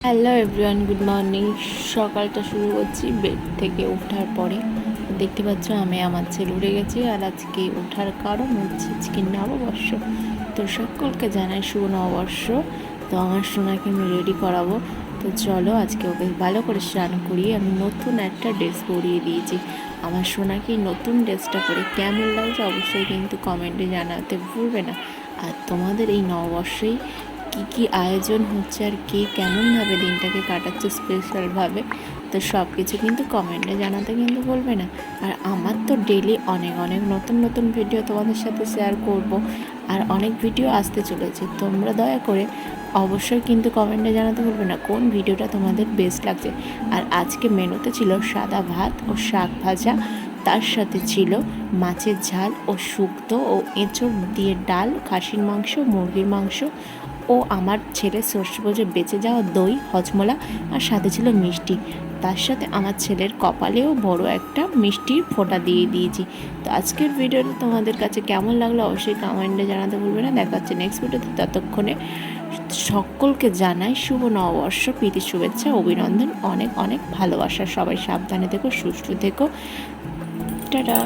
Hello everyone, good morning. সকালটা শুরু করছি বেড থেকে ওঠার পরে। দেখতে পাচ্ছ আমি আমার ছেলে উঠে গেছি, আর আজকে ওঠার কারণ হচ্ছে আজকে নববর্ষ। তো সকলকে জানাই শুভ নববর্ষ। তো আমার সোনাকে আমি রেডি করাবো। তো চলো আজকে ওকে ভালো করে স্নান করিয়ে আমি নতুন একটা ড্রেস পরিয়ে দিয়েছি। আমার সোনাকে নতুন ড্রেসটা পরে কেমন লাগছে অবশ্যই কিন্তু কমেন্টে জানাতে ভুলবে না। আর তোমাদের এই নববর্ষেই কি কি আয়োজন হচ্ছে আর কে কেমনভাবে দিনটাকে কাটাচ্ছে স্পেশালভাবে, তো সব কিছু কিন্তু কমেন্টে জানাতে কিন্তু বলবে না। আর আমার তো ডেলি অনেক অনেক নতুন নতুন ভিডিও তোমাদের সাথে শেয়ার করব, আর অনেক ভিডিও আসতে চলেছে। তোমরা দয়া করে অবশ্যই কিন্তু কমেন্টে জানাতে বলবে না কোন ভিডিওটা তোমাদের বেস্ট লাগছে। আর আজকে মেনুতে ছিল সাদা ভাত ও শাক ভাজা, তার সাথে ছিল মাছের ঝাল ও শুক্তো ও এঁচড় দিয়ে ডাল, খাসির মাংস, মুরগির মাংস ও আমার ছেলের ষষ্ঠী পুজোয় বেঁচে যাওয়া দই, হজমোলা, আর সাথে ছিল মিষ্টি। তার সাথে আমার ছেলের কপালেও বড় একটা মিষ্টির ফোঁটা দিয়ে দিয়েছি। তো আজকের ভিডিওটা তোমাদের কাছে কেমন লাগলো অবশ্যই কমেন্টে জানাতে ভুলবে না। দেখা হচ্ছে নেক্সট ভিডিওতে। ততক্ষণে সকলকে জানাই শুভ নববর্ষ, প্রীতি, শুভেচ্ছা, অভিনন্দন, অনেক অনেক ভালোবাসা। সবাই সাবধানে থেকো, সুস্থ থেকো। টাটা।